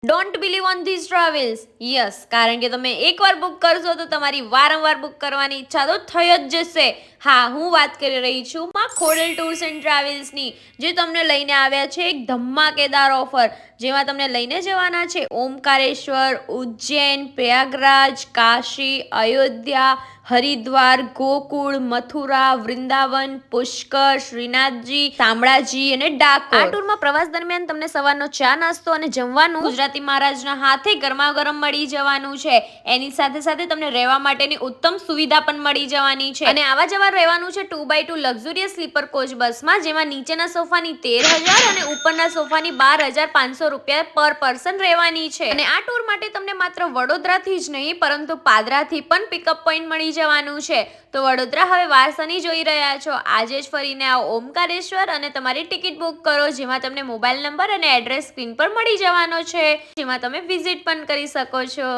Don't believe on this travels. Yes, કારણ કે તમે એકવાર બુક કરશો તો તમારી વારંવાર બુક કરવાની ઈચ્છા તો થઈ જ જશે. હા, હું વાત કરી રહી છું માં ખોડલ ટૂર્સ એન્ડ ટ્રાવેલ્સની, જે તમને લઈને આવ્યા છે એક ધમાકેદાર ઓફર, જેમાં તમને લઈને જવાના છે ઓમકારેશ્વર, ઉજ્જૈન, પ્રયાગરાજ, કાશી, અયોધ્યા, હરિદ્વાર, ગોકુળ, મથુરા, વૃંદાવન, પુષ્કર, શ્રીનાથજી, શામળાજી અને ડાકોર. આ ટૂરમાં પ્રવાસ દરમિયાન તમને સવારનો ચા નાસ્તો અને જમવાનું ગુજરાતી મહારાજના હાથે ગરમા ગરમ મળી જવાનું છે. એની સાથે સાથે તમને રહેવા માટેની ઉત્તમ સુવિધા પણ મળી જવાની છે. અને આવા જવા રહેવાનું છે 2x2 લક્ઝુરિયસ સ્લીપર કોચ બસમાં, જેમાં નીચેના સોફાની 13,000 અને ઉપરના સોફાની 12,500 રૂપિયા પર પર્સન રહેવાની છે. અને આ ટૂર માટે તમને માત્ર વડોદરાથી જ નહીં પરંતુ પાદરાથી પણ પિકઅપ પોઈન્ટ મળી જવાનું છે. તો વડોદરા હવે વારસાની જોઈ રહ્યા છો, આજે જ ફરીને આવો ઓમકારેશ્વર અને તમારી ટિકિટ બુક કરો, જેમાં તમને મોબાઈલ નંબર અને એડ્રેસ સ્ક્રીન પર મળી જવાનો છે, જેમાં તમે વિઝિટ પણ કરી શકો છો.